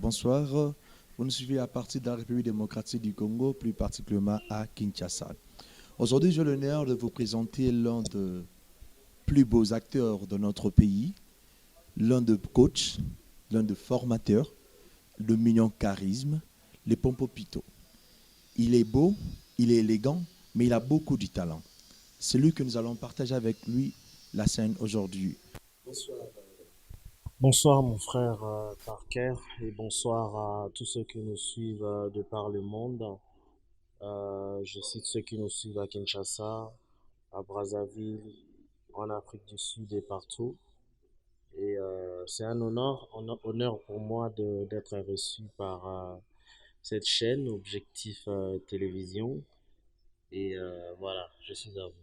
bonsoir. Vous nous suivez à partir de la République démocratique du Congo, plus particulièrement à Kinshasa. Aujourd'hui, j'ai l'honneur de vous présenter l'un des plus beaux acteurs de notre pays, l'un de coach, l'un de formateur, le mignon charisme, le Pompopito. Il est beau, il est élégant, mais il a beaucoup de talent. C'est lui que nous allons partager avec lui la scène aujourd'hui. Bonsoir. Bonsoir mon frère Parker et bonsoir à tous ceux qui nous suivent de par le monde. Je cite ceux qui nous suivent à Kinshasa, à Brazzaville, en Afrique du Sud et partout. Et c'est un honneur pour moi d'être reçu par cette chaîne Objectif Télévision. Et voilà, je suis à vous.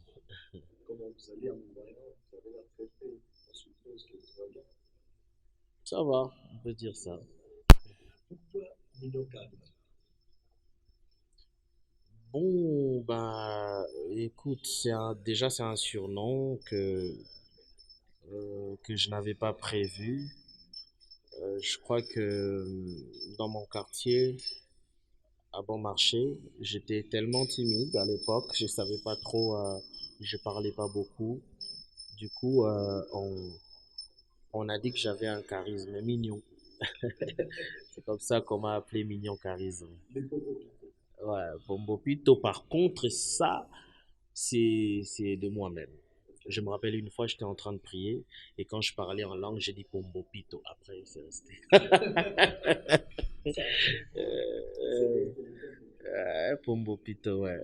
Comment vous allez en voyant, vous avez la traité, je suppose que tout va bien. Ça va, on peut dire ça. Pourquoi mignon charisme? Bon, bah, écoute, déjà c'est un surnom que je n'avais pas prévu. Je crois que dans mon quartier, à Bon Marché, j'étais tellement timide à l'époque, je savais pas trop, je parlais pas beaucoup. Du coup, on a dit que j'avais un charisme mignon. C'est comme ça qu'on m'a appelé Mignon Charisme. Ouais, Bombo Pito, par contre, ça, c'est de moi-même. Je me rappelle une fois, j'étais en train de prier et quand je parlais en langue, j'ai dit Pombo Pito. Après, c'est resté. euh, Pombo Pito, ouais.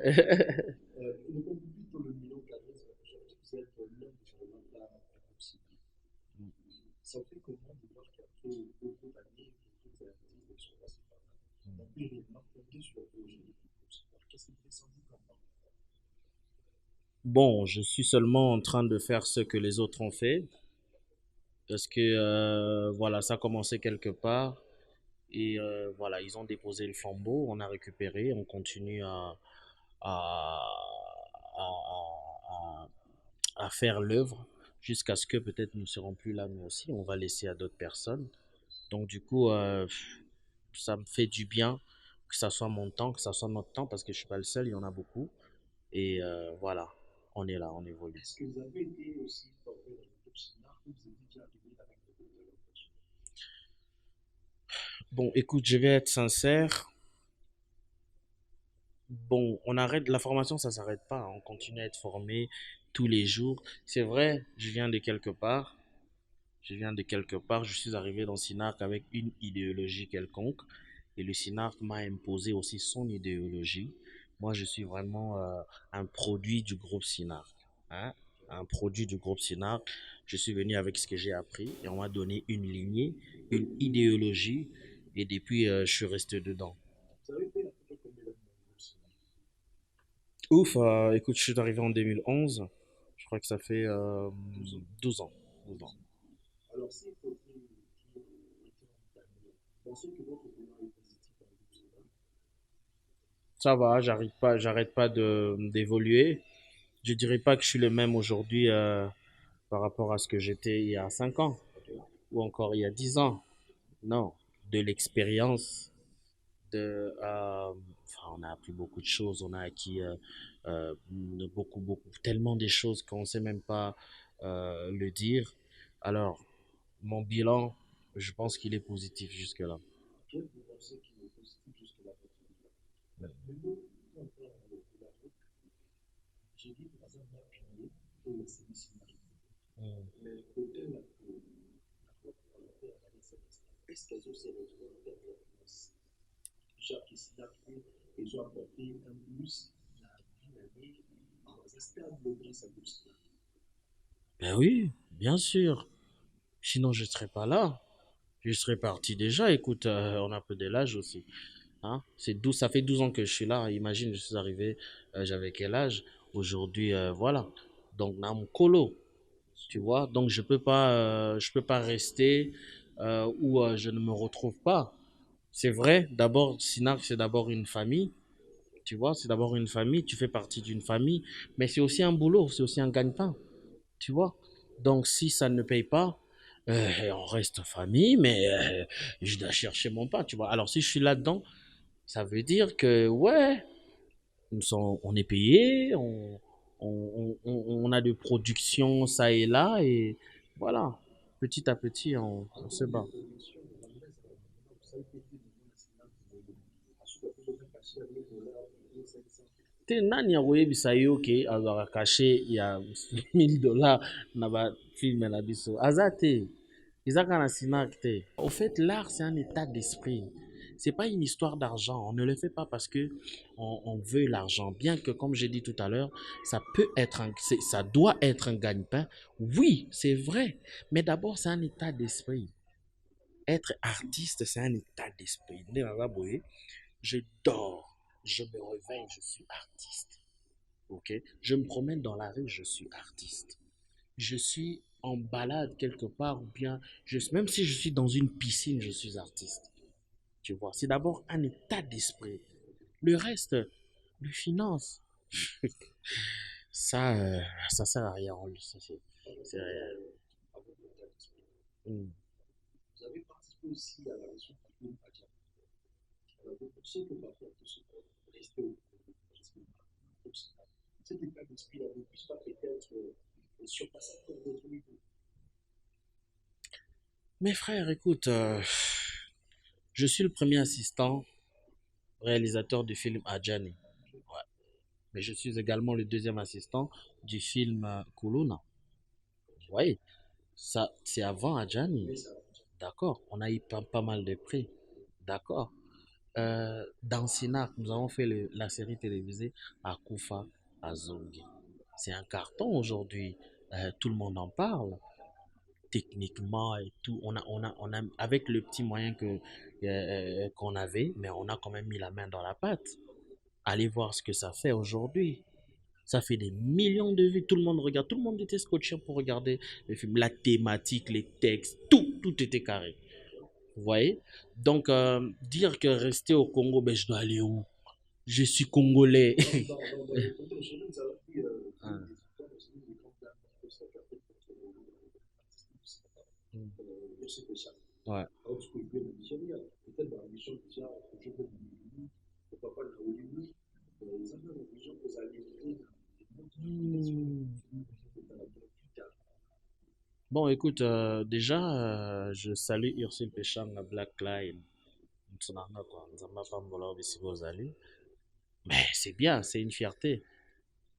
Le Pompopito, le mignon charisme, vous êtes l'homme justement là, aussi. Ça fait comment de voir qu'il y a beaucoup d'années, beaucoup d'artistes qui sont passés par là. Donc, il est marqué sur le projet. Qu'est-ce qui est descendu comme ça? Bon, je suis seulement en train de faire ce que les autres ont fait parce que voilà, ça a commencé quelque part et voilà, ils ont déposé le flambeau, on a récupéré, on continue à, à, à faire l'œuvre jusqu'à ce que peut-être nous ne serons plus là nous aussi, on va laisser à d'autres personnes. Donc du coup, ça me fait du bien que ça soit mon temps, que ça soit notre temps, parce que je suis pas le seul, il y en a beaucoup. Et voilà, on est là, on évolue. Est-ce que vous avez été aussi formé dans le groupe Sinar ou vous êtes déjà arrivé avec le groupe de l'autre? Bon, écoute, je vais être sincère. Bon, on arrête, la formation, ça s'arrête pas. On continue à être formé tous les jours. C'est vrai, je viens de quelque part. Je viens de quelque part. Je suis arrivé dans Synarc avec une idéologie quelconque. Et le Synarc m'a imposé aussi son idéologie. Moi, je suis vraiment un produit du groupe Synarc. Hein? Un produit du groupe Synarc. Je suis venu avec ce que j'ai appris et on m'a donné une lignée, une idéologie. Et depuis, je suis resté dedans. Vous avez fait la photo combien de groupe Sinar? Ouf, écoute, je suis arrivé en 2011. Je crois que ça fait 12 ans. 12 ans. 12 ans. Alors, s'il faut dire qui était en dernier, pensez que votre bilan est positif dans le groupe Sinar? Ça va, j'arrête pas d'évoluer. Je dirais pas que je suis le même aujourd'hui par rapport à ce que j'étais il y a 5 ans ou encore il y a 10 ans. Non, de l'expérience, enfin, on a appris beaucoup de choses, on a acquis tellement des choses qu'on ne sait même pas le dire. Alors, mon bilan, je pense qu'il est positif jusque-là. Quel vous pensez qu'il est positif jusque-là votre bilan? Mais nous, quand on parle de la route, j'ai dit par exemple un pilier pour le service marine. Mm. Mais côté la route, on a fait analyser cet instant. Est-ce qu'elles ont ces retrouvées en termes de finances? Jacques ici a fait, ils ont apporté un plus la dynamique dans un stade grâce à Bourse. Ben oui, bien sûr. Sinon, je ne serais pas là. Je serais parti déjà. Écoute, on a un peu de l'âge aussi. Hein? Ça fait 12 ans que je suis là. Imagine, je suis arrivé, j'avais quel âge? Aujourd'hui, voilà. Donc, Nam Kolo, tu vois. Donc, je peux pas rester où je ne me retrouve pas. C'est vrai, d'abord, Sinar, c'est d'abord une famille. Tu vois, c'est d'abord une famille. Tu fais partie d'une famille. Mais c'est aussi un boulot, c'est aussi un gagne-pain. Tu vois. Donc, si ça ne paye pas, On reste famille, mais je dois chercher mon pain, tu vois. Alors si je suis là-dedans, ça veut dire que, ouais, on est payé, on a de production ça et là, et voilà. Petit à petit, on se bat. Te nani akoyebisa ye oke azwaka kashe ya 1000 dollars na bafilme na biso aza te eza kaka na sinak te. Au fait, l'art c'est un état d'esprit, c'est pas une histoire d'argent. On ne le fait pas parce que on veut l'argent, bien que comme j'ai dit tout à l'heure, ça doit être un gagne-pain. Oui, c'est vrai, mais d'abord c'est un état d'esprit. Être artiste, c'est un état d'esprit. Je dors, je me réveille, je suis artiste. Ok? Je me promène dans la rue, je suis artiste. Je suis en balade quelque part, ou bien, même si je suis dans une piscine, je suis artiste. Tu vois, c'est d'abord un état d'esprit. Le reste, le finance, ça, ça sert à rien en lui. C'est rien. Mm. Mes frères, écoute, je suis le premier assistant réalisateur du film Adjani. Ouais. Mais je suis également le deuxième assistant du film Kuluna. Vous voyez, ça, c'est avant Adjani. D'accord. On a eu pas mal de prix. D'accord. Dans Sinar, nous avons fait la série télévisée Akufa Azongi. C'est un carton aujourd'hui. Tout le monde en parle. Techniquement et tout. Avec le petit moyen qu'on avait, mais on a quand même mis la main dans la pâte. Allez voir ce que ça fait aujourd'hui. Ça fait des millions de vues. Tout le monde regarde. Tout le monde était scotché pour regarder le film. La thématique, les textes, tout était carré. Vous voyez? Donc, dire que rester au Congo, ben, je dois aller où? Je suis congolais. Ah. Mm. Ouais. Hmm. Bon, écoute, déjà, je salue Ursule Péchang à Black Line. Tsunanga, quoi. Nzamba Fambola, Obisi Bozali. Mais c'est bien, c'est une fierté.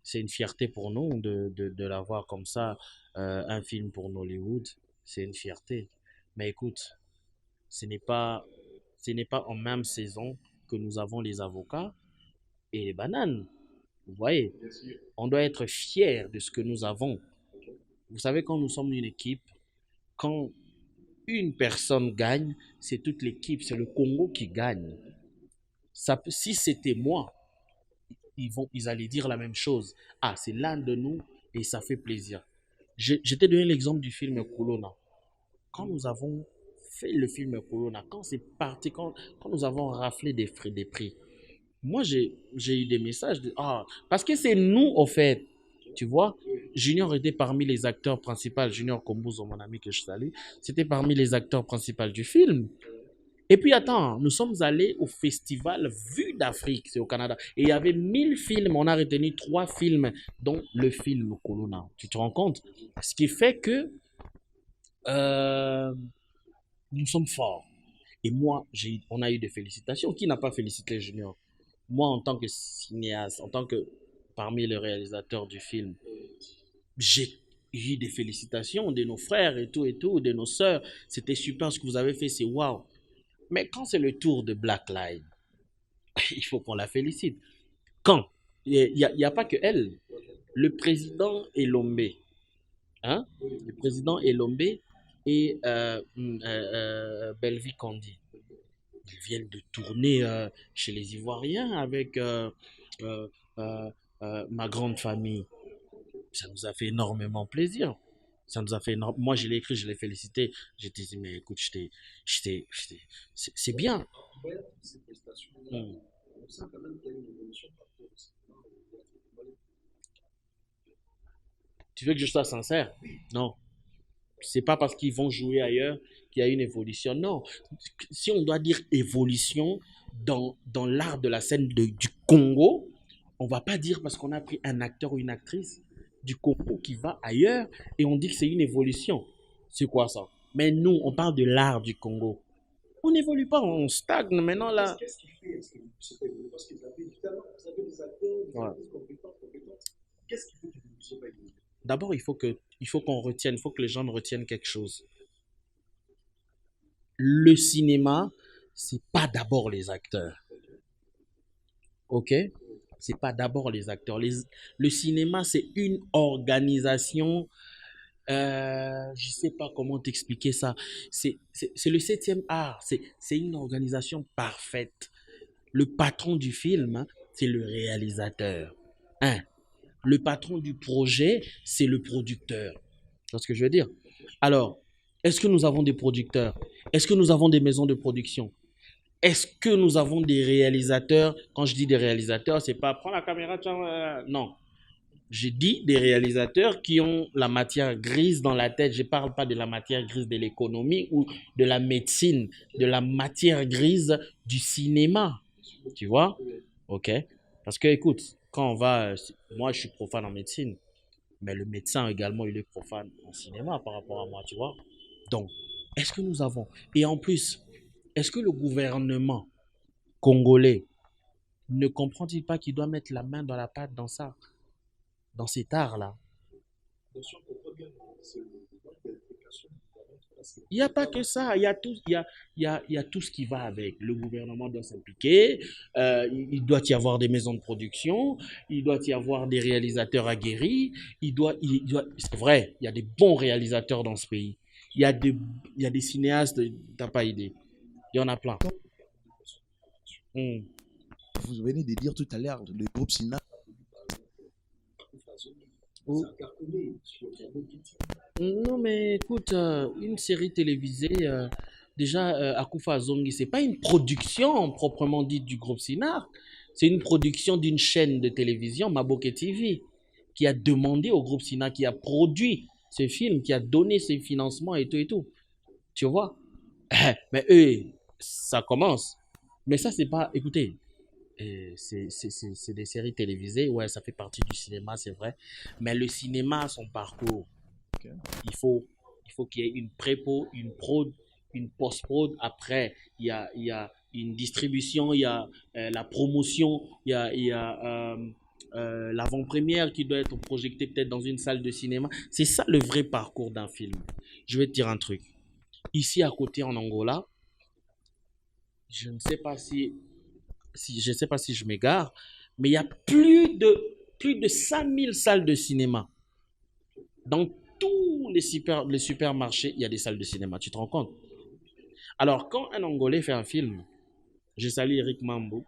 C'est une fierté pour nous de l'avoir comme ça, un film pour Nollywood. C'est une fierté. Mais écoute, ce n'est pas, ce n'est pas en même saison que nous avons les avocats et les bananes. Vous voyez, on doit être fier de ce que nous avons. Vous savez, quand nous sommes une équipe, quand une personne gagne, c'est toute l'équipe, c'est le Congo qui gagne. Si c'était moi, ils allaient dire la même chose. Ah, c'est l'un de nous et ça fait plaisir. Je t'ai donné l'exemple du film Colonna. Quand nous avons fait le film Corona, quand c'est parti, quand nous avons raflé des prix, moi j'ai eu des messages ah, parce que c'est nous au fait, tu vois. Junior était parmi les acteurs principaux, Junior Kombuzo, mon ami que je salue, c'était parmi les acteurs principaux du film. Et puis attends, nous sommes allés au festival Vue d'Afrique, c'est au Canada. Et il y avait 1000 films, on a retenu 3 films, dont le film Colonna. Tu te rends compte? Ce qui fait que euh, nous sommes forts. Et moi, on a eu des félicitations. Qui n'a pas félicité Junior? Moi, en tant que cinéaste, en tant que parmi les réalisateurs du film, j'ai eu des félicitations de nos frères et tout, de nos sœurs. C'était super ce que vous avez fait, c'est waouh. Mais quand c'est le tour de Black Lives, il faut qu'on la félicite. Quand il y a pas que elle. Le président Elombe, hein? Le président Elombe et Belvi Kandi. Ils viennent de tourner chez les Ivoiriens avec euh, euh, ma grande famille. Ça nous a fait énormément plaisir. Ça nous a fait Moi, je l'ai écrit, je l'ai félicité. J'ai dit, mais écoute, c'est bien. Mm. Tu veux que je sois sincère? Non. C'est pas parce qu'ils vont jouer ailleurs qu'il y a une évolution. Non. Si on doit dire évolution dans l'art de la scène du Congo, on va pas dire parce qu'on a pris un acteur ou une actrice du Congo qui va ailleurs et on dit que c'est une évolution. C'est quoi ça? Mais nous, on parle de l'art du Congo. On n'évolue pas, on stagne maintenant là. Qu'est-ce qui fait? Parce que vous avez des acteurs, des artistes compétents. Qu'est-ce qui fait que vous ne soyez pas évolué? D'abord, il faut qu'on retienne, il faut que les gens retiennent quelque chose. Le cinéma, c'est pas d'abord les acteurs. Ok? C'est pas d'abord les acteurs. Le cinéma, c'est une organisation. Je sais pas comment t'expliquer ça. C'est le septième art. C'est une organisation parfaite. Le patron du film, hein, c'est le réalisateur. Hein? Le patron du projet, c'est le producteur. Tu vois ce que je veux dire? Alors, est-ce que nous avons des producteurs? Est-ce que nous avons des maisons de production? Est-ce que nous avons des réalisateurs? Quand je dis des réalisateurs, c'est pas prends la caméra, tiens, non. J'ai dit des réalisateurs qui ont la matière grise dans la tête. Je ne parle pas de la matière grise de l'économie ou de la médecine, de la matière grise du cinéma. Tu vois? Ok. Parce que, écoute, quand on va. Moi, je suis profane en médecine, mais le médecin également, il est profane en cinéma par rapport à moi, tu vois? Donc, est-ce que nous avons. Et en plus, est-ce que le gouvernement congolais ne comprend-il pas qu'il doit mettre la main dans la pâte dans ça, dans cet art-là? Il n'y a pas que ça, il y a tout ce qui va avec. Le gouvernement doit s'impliquer, il doit y avoir des maisons de production, il doit y avoir des réalisateurs aguerris, c'est vrai, il y a des bons réalisateurs dans ce pays. Il y a des, il y a des cinéastes, tu n'as pas idée. Il y en a plein. Mm. Vous venez de dire tout à l'heure, le groupe Sina. Oh. Non, mais écoute, une série télévisée, déjà, Akufa Zongi, c'est pas une production proprement dite du groupe Sinar. C'est une production d'une chaîne de télévision, Maboke TV, qui a demandé au groupe Sinar, qui a produit ce film, qui a donné ses financements et tout et tout. Tu vois? Mais eux, ça commence. Mais ça, c'est pas. Écoutez, c'est des séries télévisées, ouais, ça fait partie du cinéma, c'est vrai. Mais le cinéma a son parcours. Okay. Il faut qu'il y ait une prépo, une prod, une post-prod. Après, il y a une distribution, il y a la promotion, il y a l'avant-première qui doit être projetée peut-être dans une salle de cinéma. C'est ça le vrai parcours d'un film. Je vais te dire un truc. Ici à côté en Angola, je ne sais pas je sais pas si je m'égare, mais il y a plus de 5000 salles de cinéma. Dans tous les supermarchés, il y a des salles de cinéma. Tu te rends compte? Alors, quand un Angolais fait un film, je salue Eric Mambo,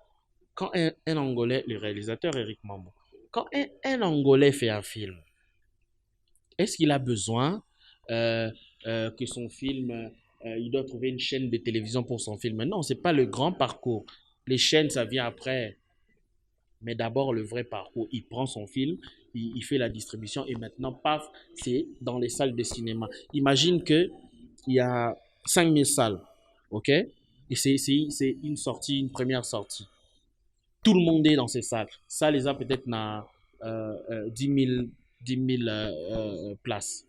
quand un Angolais, le réalisateur Eric Mambo, quand un Angolais fait un film, est-ce qu'il a besoin que son film, il doit trouver une chaîne de télévision pour son film? Non, ce n'est pas le grand parcours. Les chaînes, ça vient après. Mais d'abord, le vrai parcours. Il prend son film, il fait la distribution et maintenant, paf, c'est dans les salles de cinéma. Imagine qu'il y a 5000 salles, ok? Et c'est une sortie, une première sortie. Tout le monde est dans ces salles. Ça les a peut-être 10 000 places.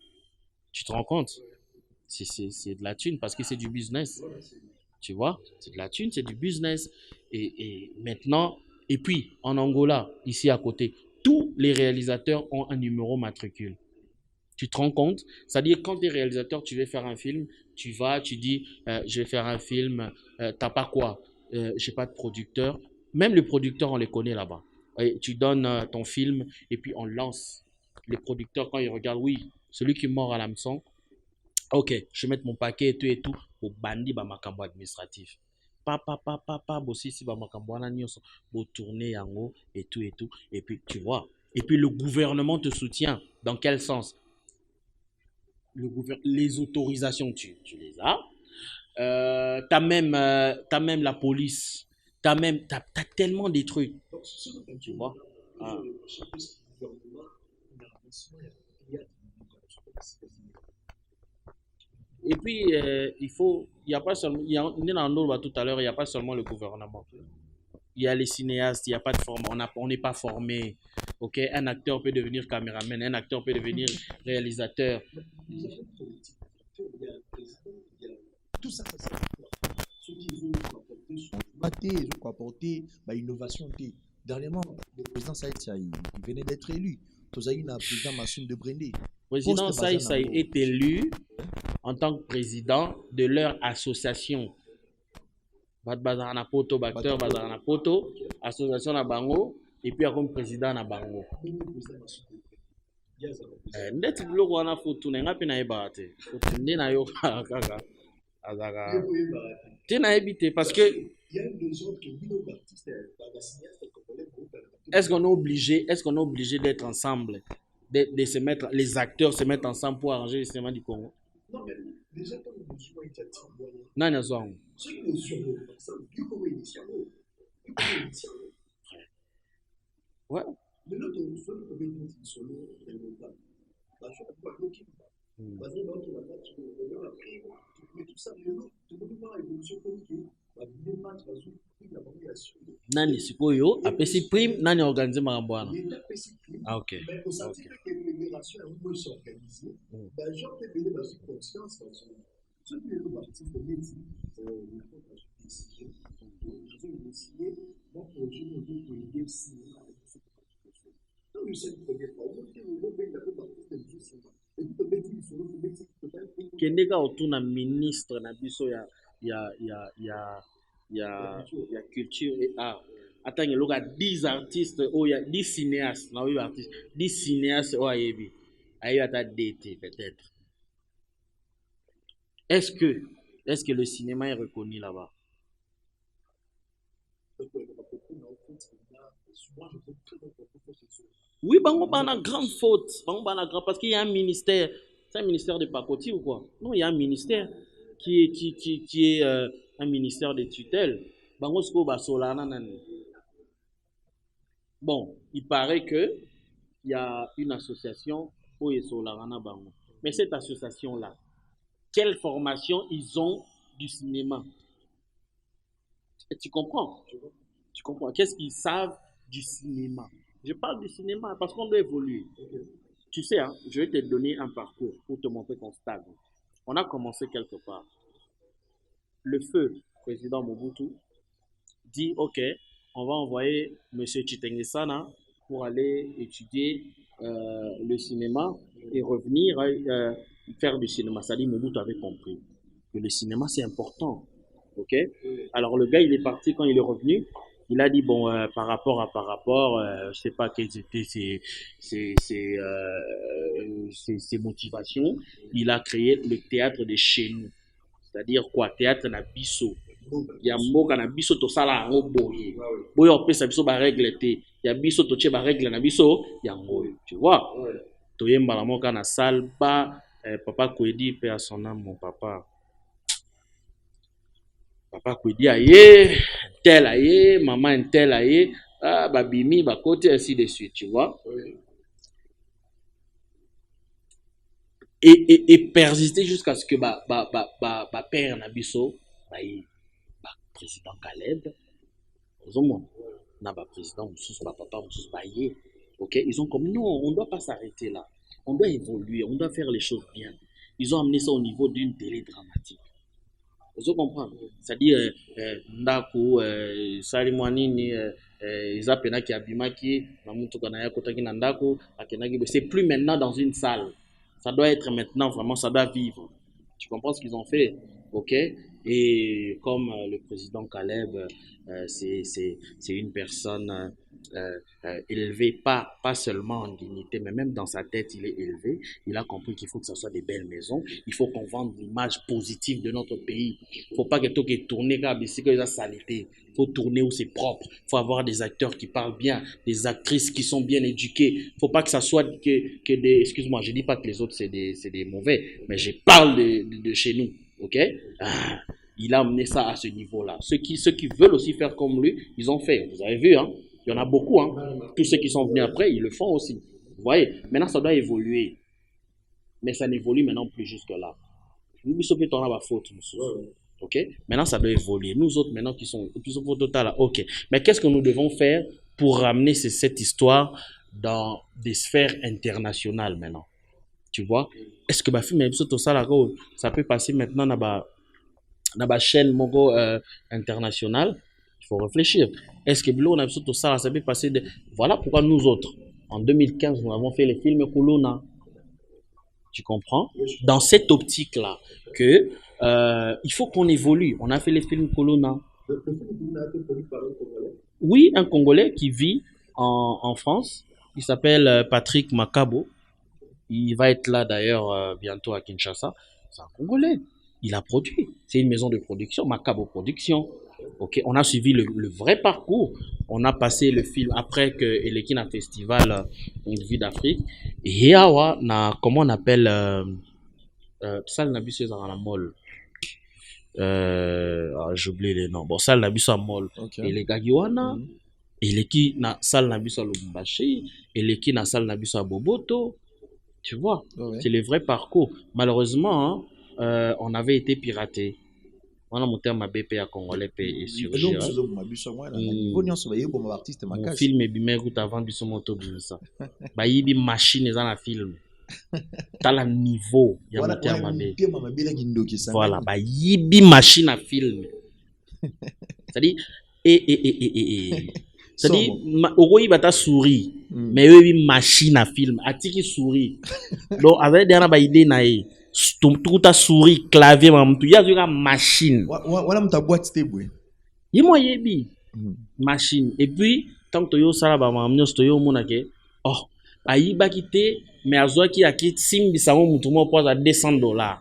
Tu te rends compte? C'est de la thune parce que c'est du business. Tu vois? C'est de la thune, c'est du business. Et maintenant, et puis en Angola, ici à côté, tous les réalisateurs ont un numéro matricule. Tu te rends compte? C'est-à-dire, quand tu es réalisateur, tu veux faire un film, tu vas, tu dis, je vais faire un film, t'as pas quoi? J'ai pas de producteur. Même les producteurs, on les connaît là-bas. Et tu donnes ton film et puis on lance. Les producteurs, quand ils regardent, oui, celui qui mord à l'hameçon, ok, je vais mettre mon paquet et tout, pour bandi ba makambo administratif. Papa, bossi si ba makambo wana nyonso, bo tourner yango et tout. Et puis, tu vois. Et puis, le gouvernement te soutient. Dans quel sens? Les autorisations, tu les as. T'as même la police. T'as tellement des trucs. Tu vois? Ah. Et puis, il n'y a pas seulement, il y en a tout à l'heure, il n'y a pas seulement le gouvernement. Il y a les cinéastes, il n'y a pas de forme, on n'est pas formé. Ok, un acteur peut devenir caméraman, un acteur peut devenir réalisateur. Tout ça, c'est ça. Ceux qui ont apporté son ils ont apporté l'innovation. Dernièrement, le président Saïd Saïd, il venait d'être élu. Tous eu un président Massoum de Brendé. Le président Saïd Saïd est élu en tant que président de leur association. Bat Bazarana Poto, Bacteur Bazarana Poto, association na Bango, et puis comme président na Bango. Ndeti biloko wana foto na nga pe na yeba te. Foto nde na yo kaka. Azaka. Te na yebi parce que est-ce qu'on est obligé d'être ensemble, de se mettre, les acteurs se mettent ensemble pour arranger le cinéma du Congo? Non, mais déjà, quand nous sommes initiativement, non, non, ceux qui nous sont ensemble, du coup, initialement. Ouais. Mais là, nous sommes comme une solo, et nous sommes pas. Je ne sais pas qui va. Parce que dans tout le monde, tu peux après, tu peux tout ça, mais non, tu peux voir l'évolution politique. Nani sikoyo apesi prime nani organiser makambo wana? Ah ok. Mais au sens que l'émigration est un peu s'organiser, les gens peuvent venir dans une conscience dans ce moment. Ceux qui veulent partir de médecine, il faut décider. Ils ont décidé, mon projet nous dit pour aider le cinéma avec ce que donc nous sommes premiers pas, on dit on veut la partie de tout cinéma. Et puis le médecine sur le médecine total. Kendeka autour ministre na biso ya culture et art. Attends, il y a 10 artistes, 10 cinéastes, 10 cinéastes, il y a DT peut-être. Est-ce que le cinéma est reconnu là-bas? Oui, bango bana grande faute, parce qu'il y a un ministère, c'est un ministère de pacotille ou quoi? Non, il y a un ministère qui est un ministère de tutelle. Bango sko basolana nani. Bon, il paraît que il y a une association pour les Solarana Bango. Mais cette association-là, quelle formation ils ont du cinéma? Et tu comprends? Tu comprends? Qu'est-ce qu'ils savent du cinéma? Je parle du cinéma parce qu'on doit évoluer. Tu sais, hein, je vais te donner un parcours pour te montrer qu'on stagne. On a commencé quelque part. Le feu président Mobutu dit, OK, on va envoyer M. Chitengesana pour aller étudier le cinéma et revenir faire du cinéma. Ça dit, Mobutu avait compris que le cinéma, c'est important. OK? Alors, le gars, il est parti quand il est revenu. Il a dit, bon, par rapport, je sais pas quelles étaient ses motivations. Il a créé le théâtre de chez nous. C'est-à-dire quoi? Théâtre na biso. Ya mboka na biso to sala ngo boye. Boye opesa biso ba règle te. Ya biso to che ba règle na biso ya ngoyo. Tu vois? To yemba la moka na salle ba papa Kwedi paix à son âme mon papa. Papa Kwedi aye, tel aye, maman tel aye, babimi ba côté ainsi de suite, tu vois? Et persister jusqu'à ce que père Nabiso, président Caleb, président papa, ok, ils ont comme non, on ne doit pas s'arrêter là, on doit évoluer, on doit faire les choses bien. Ils ont amené ça au niveau d'une télé dramatique. Vous comprenez? C'est-à-dire, Ndaku, Salimwanini, Isapenaki Abimaki, Mamutukanaya Kotaki Nandaku, Akenagi, c'est plus maintenant dans une salle. Ça doit être maintenant, vraiment, ça doit vivre. Tu comprends ce qu'ils ont fait? OK? Et comme le président Caleb, c'est une personne élevée, pas seulement en dignité, mais même dans sa tête, il est élevé. Il a compris qu'il faut que ce soit des belles maisons. Il faut qu'on vende l'image positive de notre pays. Il ne faut pas que tout est tourné comme la saleté. Il faut tourner où c'est propre. Il faut avoir des acteurs qui parlent bien, des actrices qui sont bien éduquées. Il ne faut pas que ça soit que des... Excuse-moi, je ne dis pas que les autres, c'est des mauvais, mais je parle de chez nous. OK? Il a amené ça à ce niveau-là. Ceux qui veulent aussi faire comme lui, ils ont fait. Vous avez vu, hein? Il y en a beaucoup. Hein? Tous ceux qui sont venus après, ils le font aussi. Vous voyez? Maintenant, ça doit évoluer. Mais ça n'évolue maintenant plus jusque-là. Nous sommes on a faute. Ok. Maintenant, ça doit évoluer. Nous autres, maintenant, qui sont plus au total, ok. Mais qu'est-ce que nous devons faire pour ramener cette histoire dans des sphères internationales maintenant? Tu vois? Est-ce que film ça peut passer maintenant dans la chaîne Mogo internationale? Il faut réfléchir. Est-ce que ça peut passer de... Voilà pourquoi nous autres, en 2015, nous avons fait les films Kuluna. Tu comprends? Dans cette optique-là, que il faut qu'on évolue. On a fait les films Kuluna. Oui, un Congolais qui vit en France. Il s'appelle Patrick Makabo. Il va être là d'ailleurs bientôt à Kinshasa. C'est un Congolais. Il a produit. C'est une maison de production, Makabo Production. Ok, on a suivi le vrai parcours. On a passé le film après que Elekina Festival Une vie d'Afrique. Et yawa na comment on appelle ça n'a plus dans la molle. J'oublie les noms. Bon, ça n'a plus à molle. Et les Gagiwana, Eleki na salle n'a plus à Lubumbashi, Eleki na salle n'a plus à Boboto. Tu vois, c'est le vrai parcours. Malheureusement, on avait été piraté. On a monté ma BP à Congolais et sur mon film est bien goût avant du son moto ça. Bah il y a machine dans la film. T'as le niveau. Il y a monté ma BP. Voilà, bah il y a machine à film. C'est-à-dire c'est-à-dire au il va ta souris mais eux une machine à film atiki souris. Donc avec derrière ba idée nae tout ta souris clavier mamtu ya une machine voilà ta boîte tebwe yi mo yebi machine et puis tant que yo sala ba mamnyo sto yo mona ke oh ayi ba kité mais azwa ki akit simbi sango mutu mo pose à $200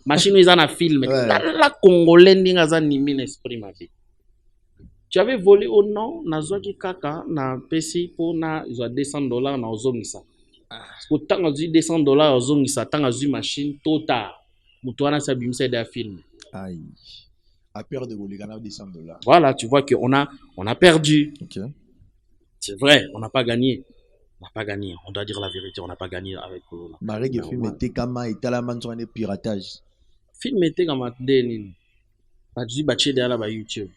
machine ils en a film la congolais ndinga za nimi l'esprit ma vie. Tu avais volé au nom nazwa ki kaka na pesi pour na zo $200 na ozongisa. Autant que $200 ozongisa tant que machine tota mutu wana sa bimisa de film. Aïe. À peur de voler $200. Voilà, tu vois que on a perdu. OK. C'est vrai, on n'a pas gagné. On n'a pas gagné. On doit dire la vérité, on n'a pas gagné avec Corona. Marek film était comme italaman sur un piratage. Film était comme Denin. Pas du batché derrière la YouTube.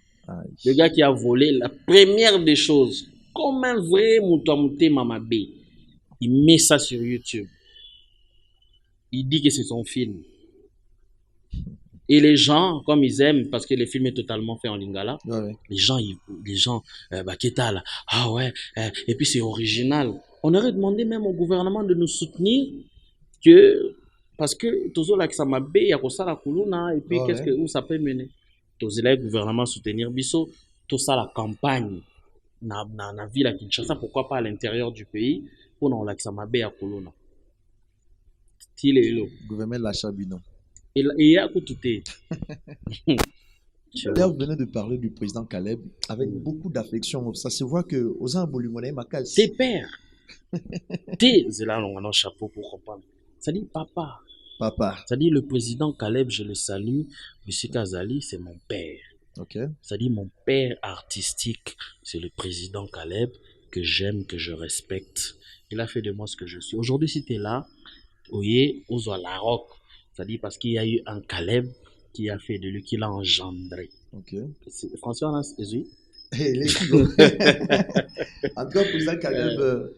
Le gars qui a volé la première des choses, comme un vrai moutamouté mamabé, il met ça sur YouTube. Il dit que c'est son film. Et les gens, comme ils aiment, parce que le film est totalement fait en lingala, les gens, bah, qu'est-ce là? Ah ouais, et puis c'est original. On aurait demandé même au gouvernement de nous soutenir, parce que toujours là que ça m'a bé, il y a quoi ça la Kuluna, et puis qu'est-ce que où ça peut mener? Toujours là, le gouvernement soutenir Bisso, tout ça la campagne, na ville à Kinshasa, pourquoi pas à l'intérieur du pays, pour non là que ça m'a bé à Kuluna. Le gouvernement lâche Bino. Et il y a tout est. D'ailleurs, vous venez de parler du président Caleb avec beaucoup d'affection. Ça se voit que aux Ambolimoné Makal. Tes pères. Tes là on a un chapeau pour comprendre. Ça dit papa. Papa. Ça dit le président Caleb, je le salue. Monsieur Kazali, c'est mon père. OK. Ça dit mon père artistique, c'est le président Caleb que j'aime, que je respecte. Il a fait de moi ce que je suis. Aujourd'hui, si tu es là, voyez, aux la rock. C'est-à-dire parce qu'il y a eu un Caleb qui a fait de lui, qui l'a engendré. OK. François, on a saisi. En tout cas, président Caleb,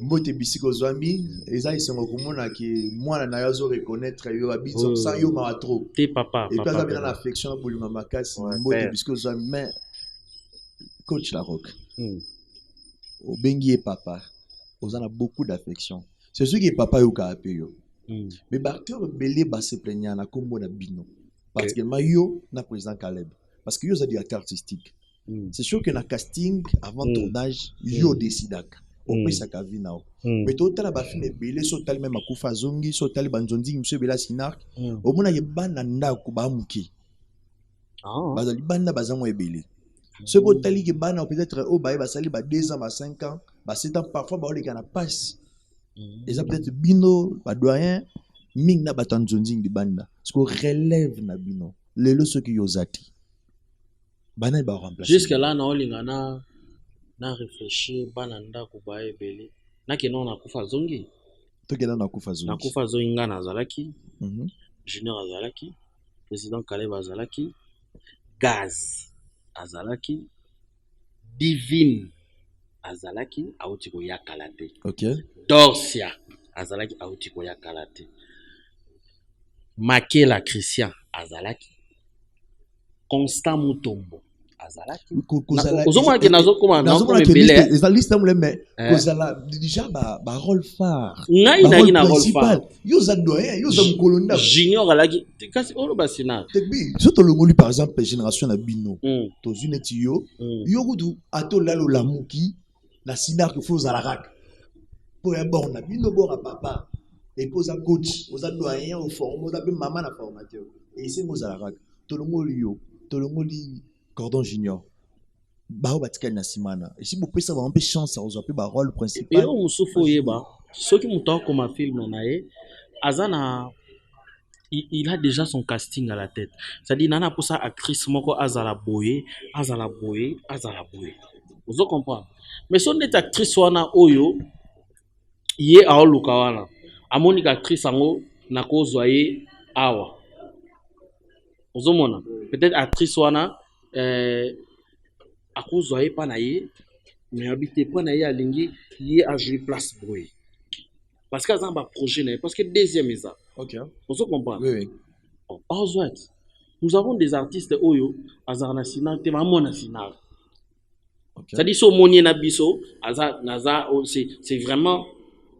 Mote Bisiko Zwami, et ça, ils sont au Kumona qui, moi, na yazo reconnaître, yo habite, sans yo maratro. T'es papa. Et puis, ça vient dans l'affection pour le Mamakas, Mote Bisiko Zwami, mais, coach La Rock, au Bengi et papa, on a beaucoup d'affection. C'est celui qui est papa, yo ka yo. Mais Barteur Belé se plaignait na kombo na bino parce que mayo na président Caleb parce que yo za directeur artistique. C'est sûr que na casting avant tournage yo décidak on peut ça ka vi nao. Mais total ba film belé so tal même akufa zongi so tal banzonzi monsieur Bela Sinark au mona ye bana ndako ba muki. Ba zali bana bazamo ebelé. Ce ko tali ke bana peut-être au ba sali ba 2 ans ba 5 ans ba 7 ans parfois ba o le kana passe. Et ça peut-être bino ba doyen ming na batanzonzing di banda ce qu'on relève na bino les lo ceux qui yozati bana ba remplacer jusque là na olinga na réfléchir bana ndako ba ebele na ke non na kufa zongi to ke na kufa zongi nga na zalaki Junior azalaki, président Caleb azalaki, Gaz azalaki, Divine azalaki, auti koya kala te. Ok. Dorcia azalaki, auti koya kala te. Makela Christian azalaki, Constant Mutombo azalaki. Ozomona ke nazokoma nazokoma ebele. Ezaliste mule mais kozala déjà ba rôle phare. Ngai nagi na rôle phare. Yo za doyen, yo za mkolonda. Junior alaki kasi olo basina. Tekbi, soto longoli par exemple génération na bino. Tozune ti yo, yo kudu ato lalo lamuki na sinar que faut za rak. Po ya bon na bino bora papa. Et posa coach, oza doyen au forme, oza be maman na formateur. Et c'est mo za rak. Tolongoli yo, tolongoli Cordon Junior. Bao batika na simana. Et si vous pouvez savoir un peu chance, vous avez un rôle principal. Et on souffre yeba. Ceux qui m'ont comme un film nae, Azana il a déjà son casting à la tête. C'est-à-dire nana pour ça actrice moko azala boye. Vous comprenez? Mais son net actrice wana oyo yé a oluka wana. Amoni actrice ango nako zoye awa. Vous mona. Peut-être actrice wana akozwa ye pa na ye mais habité pa na ye alingi ye a jouer place boy parce que ça ba projet na parce que deuxième ça. OK. On se comprend. Oui. Nous avons des artistes oyo azarna sina te ma mona sina. OK. Ça dit so monier na biso azar naza c'est vraiment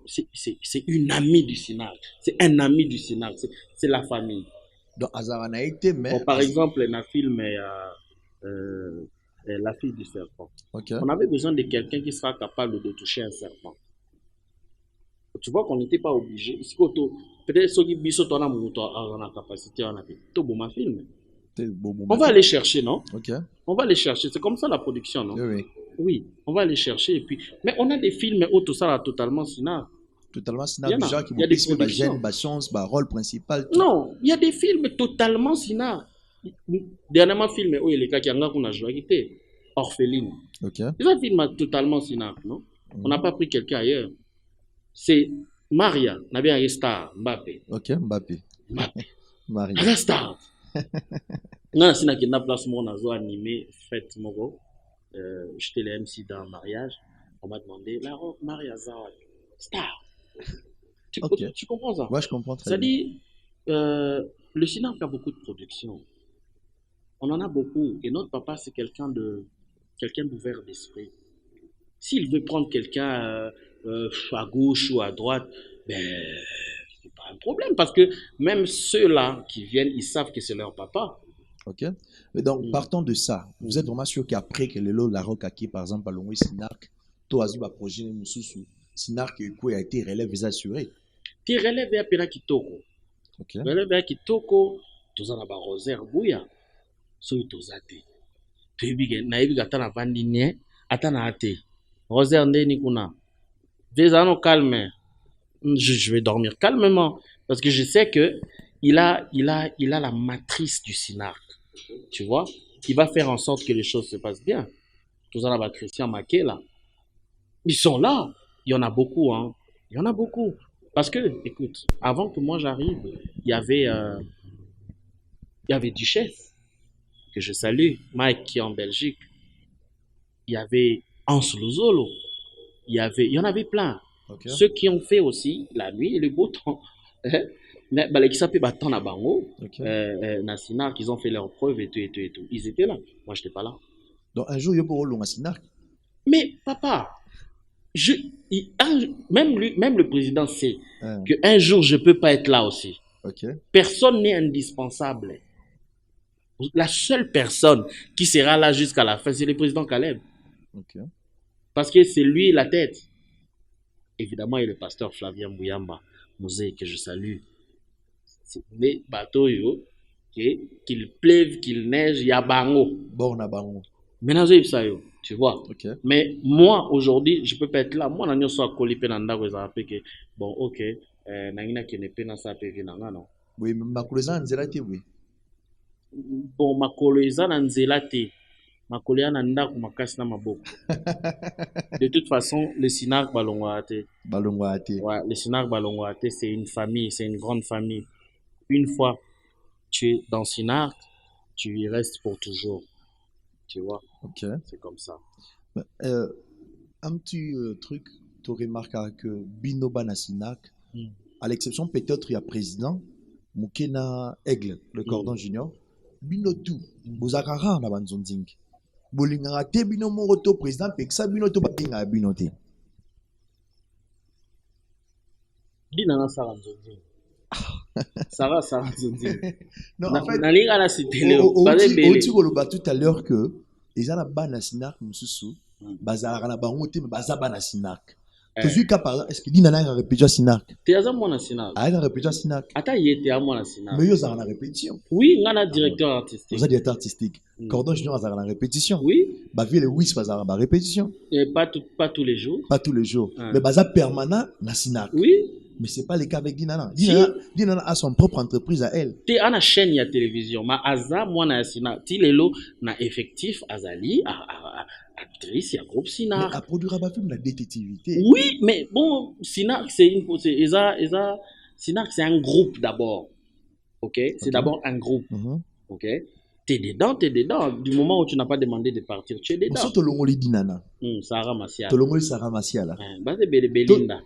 c'est une amie du Sina. C'est un ami du Sina, c'est la famille. Donc azarna été mais bon, par exemple dans le film La fille du serpent. Okay. On avait besoin de quelqu'un qui sera capable de toucher un serpent. Tu vois qu'on n'était pas obligé. Peut-être ceux qui bisous ton amour, on a capacité, on a fait tout bon film. On va aller chercher, non? Okay. On va aller chercher. C'est comme ça la production, non? Oui. Oui, on va aller chercher. Et puis... Mais on a des films où tout ça là totalement sinar. Totalement sinar. Des gens qui vont plus ma gêne, ma chance, ma rôle principal. Tout. Non, il y a des films totalement sinar. Dernièrement film où il y a qui a joué Orpheline. Okay. C'est un film totalement sinar, non? On n'a pas pris quelqu'un ailleurs. C'est Maria, on a bien un star, Mbappé. Ok, Mbappé. Maria. Un star. Non, si on a une place, on a animé, fête, j'étais le MC dans un mariage. On m'a demandé, la Maria Zawad, star. Tu comprends ça? Ouais, je comprends très bien. C'est-à-dire, le cinéma fait beaucoup de production. On en a beaucoup. Et notre papa, c'est quelqu'un d'ouvert d'esprit. S'il veut prendre quelqu'un à gauche ou à droite, ben, c'est pas un problème. Parce que même ceux-là qui viennent, ils savent que c'est leur papa. Ok. Mais donc, partant de ça, vous êtes vraiment sûr qu'après que le lot la rock qui par exemple, à l'ongoué Sinark, toi, tu vas projeter Moussoussou, Sinark a été relève et assuré. Tu relèves à Pena Kitoko. Ok. Relève à Kitoko, tu as un Rosaire Bouya. So tu as été. Tu es bien, naïve, tu as vandinier, tu as été. Rosaire Ndeni Kuna. Des anneaux calmes. Je vais dormir calmement. Parce que je sais que il a la matrice du Sinark. Tu vois? Il va faire en sorte que les choses se passent bien. Tous en Christian Makela. Ils sont là. Il y en a beaucoup, hein. Il y en a beaucoup. Parce que, écoute, avant que moi j'arrive, il y avait Duchesse, que je salue, Mike qui est en Belgique. Il y avait Hans Luzolo. Il y en avait plein. Okay. Ceux qui ont fait aussi la nuit et le beau temps. Mais qui s'appelle Batan à Bango, Nassinar, qu'ils ont fait leurs preuves et tout. Ils étaient là. Moi, je n'étais pas là. Donc, un jour, il y a pour le Nassinar. Mais, papa, même le président sait qu'un jour, je ne peux pas être là aussi. Okay. Personne n'est indispensable. La seule personne qui sera là jusqu'à la fin, c'est le président Caleb. Okay. Parce que c'est lui la tête. Évidemment, il y a le pasteur Flavien Bouyamba, Mosé, que je salue. Mais bateau, qu'il pleuve, qu'il neige, il y a bango. Bon, na bango. Maintenant, tu vois. Okay. Mais moi, aujourd'hui, je ne peux pas être là. Moi, je suis collé penanda que bon, ok, nangina qui n'est pas dans sa PV non. Oui, mais ma coloisa nzelate oui. Bon, ma coloisa nzelate. Ma coloisa nanda ko makasi na maboko. De toute façon, le Sinar Balongwate. Balongwate. Ouais, le Sinar Balongwate, c'est une famille, c'est une grande famille. une fois tu es dans Sinart, tu y restes pour toujours. Tu vois, Ok. c'est comme ça. Un petit truc, tu remarqueras que Bino Banasinak, à l'exception peut-être il y a président, Moukena Aigle, le cordon junior, Bino tout, Bozakara na banzonzing. Bolingara te bino moroto président, peksa bino to bakinga bino te. Binana Sarah Nzonzi. Sarah Nzonzi. Non, en fait, Nalinga la cité. tu as tout à l'heure que les gens banasinak mususu, bazara na bangote, mais bazaba na sinak. Tu as par exemple, est-ce que Dinana a répété Sinak? Tu as mon Sinak. Ah, il a répété Sinak. Attends, il était à mon Sinak. Mais il y a une répétition. Oui, il y a un directeur artistique. Vous avez directeur artistique. Cordon Junior a une répétition. Oui. Bavi le Wiss a une répétition. Et pas tous les jours. Pas tous les jours. Mais baza permanent na Sinak. Oui. Mais ce n'est pas le cas avec Dinana. Dinana a son propre entreprise à elle. Tu as une chaîne de télévision. Mais Aza, moi, na Sinak. Tu as effectif Azali, actrice, il y a groupe Sinak. Mais à produire un film de détectivité. Oui, mais bon, Sinak, c'est un groupe d'abord. Ok? C'est d'abord un groupe. Ok? T'es dedans. Du moment où tu n'as pas demandé de partir, tu es dedans. Surtout le Longoli Dinana. Sarah Massiala. Le Longoli Sarah Massiala. Bah, c'est Belinda.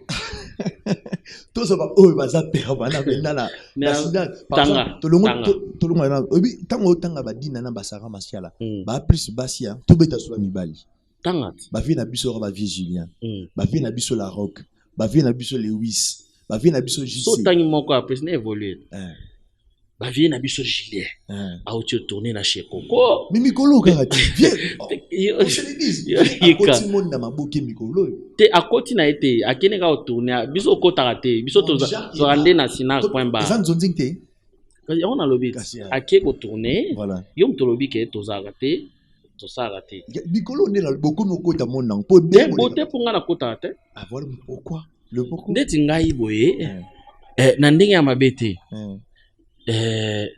Tout ça va, oh, bah, ça permanent, Belinda. Tanga. Tanga ba Dinana ba Sarah Massiala. Ba plus Basia, tout beta sur la Mibali. Tanga. Ba vie na biso ba vie Julien. Ba vie na biso la Rock. Ba vie na biso Lewis. Ba vie na biso JC. So tangi moko après c'est évolué. Ba vie na biso Julien. A tu tourner na chez Coco. Mais Mikolo karati. Viens. Je le dis. À côté monde na maboke Mikolo. Te à côté na été, à kene ka tourner, biso ko tarate, biso to rande na sinak.ba. Zan zonzing te. On a lobby. À qui ko tourner? Voilà. Yom to lobby ke to zarate. To sarate. Mikolo ne la beaucoup no kota mon nan. Po de beauté pour nga na kota te. Ah voilà pourquoi? Le pourquoi? Ndeti ngai boye. Na ndenge ya mabete.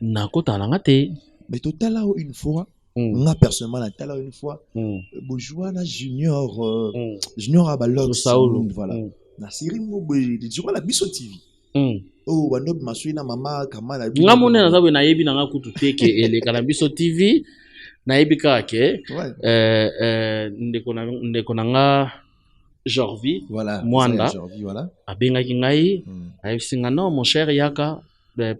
Na kota na ngate. Mais total là une fois, nga personnellement na tala une fois, bojoua na junior junior abalog Saoul voilà. Na série mo boye, tu vois la Biso TV. Oh wanob masui na mama kamala. Nga mone na zawe na yebi na nga kutu teke ele kana Biso TV na yebi ka ke ndeko na nga Jorvi voilà Mwanda Jorvi voilà abengaki ngai ayebisinga non mon cher Yaka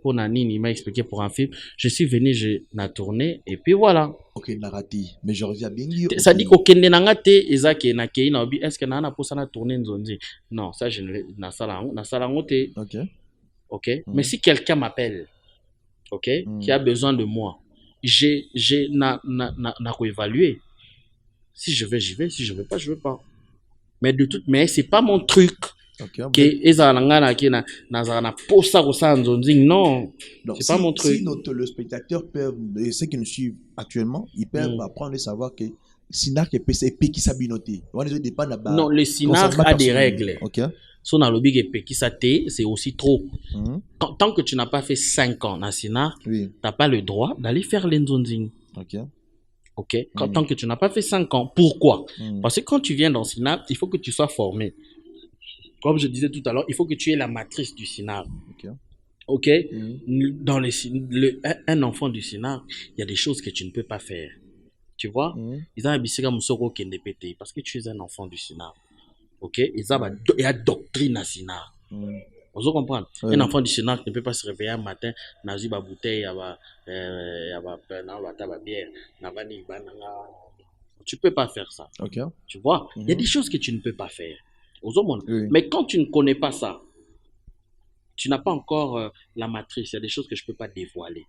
pour Nanini, il m'a expliqué pour un film. Je suis venu, na tourné et puis voilà. Ok, narati. Mais je reviens bien. Ça dit qu'aucun des nangate, Ezaki na kei na obi. Est-ce que nana pour ça na tourné nzonzi? Non, ça je ne na salangote. Ok. Ok. Mais si quelqu'un m'appelle, ok, qui a besoin de moi, j'ai na coévaluer. Si je vais, j'y vais. Si je veux pas, je veux pas. Mais c'est pas mon truc. Okay, non, c'est pas mon truc. Si le spectateur peut, et ceux qui nous suivent actuellement, ils peuvent apprendre à savoir que Sinak est qui s'abinoté. Non, le Sinak a des règles. Ok. Son alobi est qui c'est aussi trop. Tant que tu n'as pas fait 5 ans dans Sinak, tu n'as pas le droit d'aller faire l'enzonzing. Ok. Ok. Tant que tu n'as pas fait 5 ans. Pourquoi? Parce que quand tu viens dans Sinak, il faut que tu sois formé. Comme je disais tout à l'heure, il faut que tu aies la matrice du Sinar. Ok. Dans un enfant du Sinar, il y a des choses que tu ne peux pas faire. Tu vois? Ils ont habité comme Soro Kendepete parce que tu es un enfant du Sinar. Ok. Il y a doctrine à Sinar. Vous comprenez? Un enfant du Sinar ne peut pas se réveiller un matin, nazi ba bouteille, bière, tu peux pas faire ça. Okay. Tu vois? Il y a des choses que tu ne peux pas faire. Mais quand tu ne connais pas ça, tu n'as pas encore la matrice. Il y a des choses que je ne peux pas dévoiler.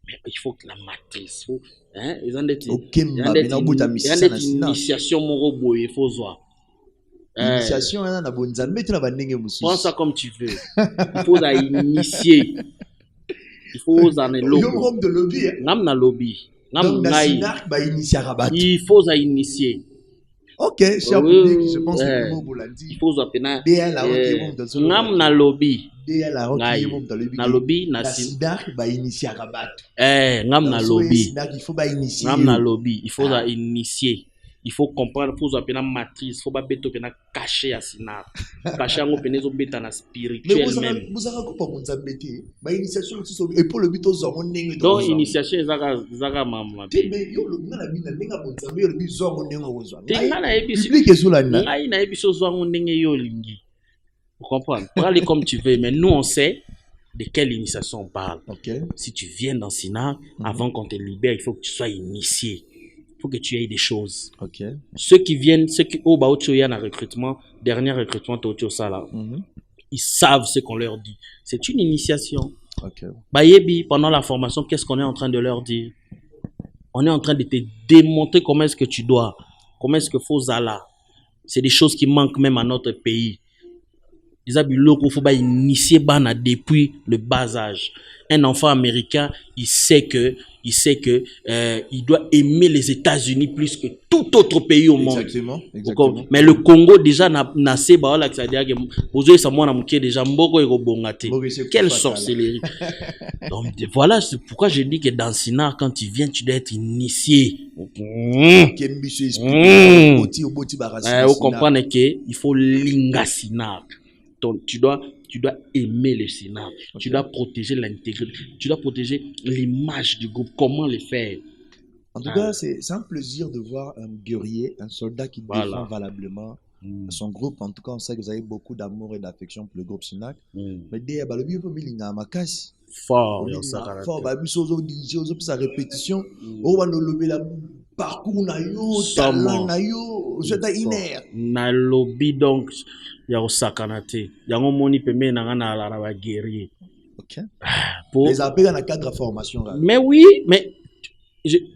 Mais il faut que la matrice, il y a des initiations moraux, il faut voir. Initiation, prends ça comme tu veux. Il faut initier. Il faut lobby. Il faut initier. Ok, cher public, je pense que vous l'avez dit. Il faut appeler na lobby. Na lobby na Sinak ba initier rabat. Na lobby. Il faut ba initier. Na lobby, il faut initier. il faut comprendre, il faut appeler la matrice, il faut pas bêter cacher à Sinar. Cacher en open les bêta na spirituel même. Mais vous avez pas pour nous embêter. Ma initiation et pour le but aux hommes nègres. Donc initiation zaga maman. Mais yo le na bina nenga bonza mais le but aux hommes nègres aux hommes. Tenga na ebiso. Public sur la na. Ngai na ebiso zo nègre yo lingi. Vous comprenez? Parlez comme tu veux, mais nous on sait de quelle initiation on parle. Okay. Si tu viens dans Sinar, avant qu'on te libère, il faut que tu sois initié. Il faut que tu aies des choses. Okay. Ceux qui viennent, ceux qui au recrutement, dernier recrutement ça là, ils savent ce qu'on leur dit. C'est une initiation. Okay. Bayebi, pendant la formation, qu'est-ce qu'on est en train de leur dire? On est en train de te démontrer comment est-ce que tu dois, comment est-ce que faut zala. C'est des choses qui manquent même à notre pays. Les habitants, il faut initier bana depuis le bas âge. Un enfant américain, il sait que il doit aimer les États-Unis plus que tout autre pays au monde. Exactement. Mais le Congo déjà n'a c'est bah là que ça dit que vous avez ça moi na déjà mboko ego bongate. Quelle sorcellerie. Donc voilà, c'est pourquoi je dis que dans Sinar quand tu viens, tu dois être initié. Vous comprenez que il faut linga Sinar. Donc, tu dois aimer le Sinar. Okay. Tu dois protéger l'intégrité. Tu dois protéger l'image du groupe. Comment le faire? En tout cas, c'est un plaisir de voir un guerrier, un soldat qui défend valablement son groupe. En tout cas, on sait que vous avez beaucoup d'amour et d'affection pour le groupe Sinar. Mais dès le il faut mettre ma casse. Fort. Fort. Sa répétition. On va nous lever la parcours na yo, talent na yo, je t'ai iner. Na lobby donc. Ya osakanate ya ngomoni pembe na ngana la ba guerrier. OK. Les appels dans le cadre de formation là. Mais oui, mais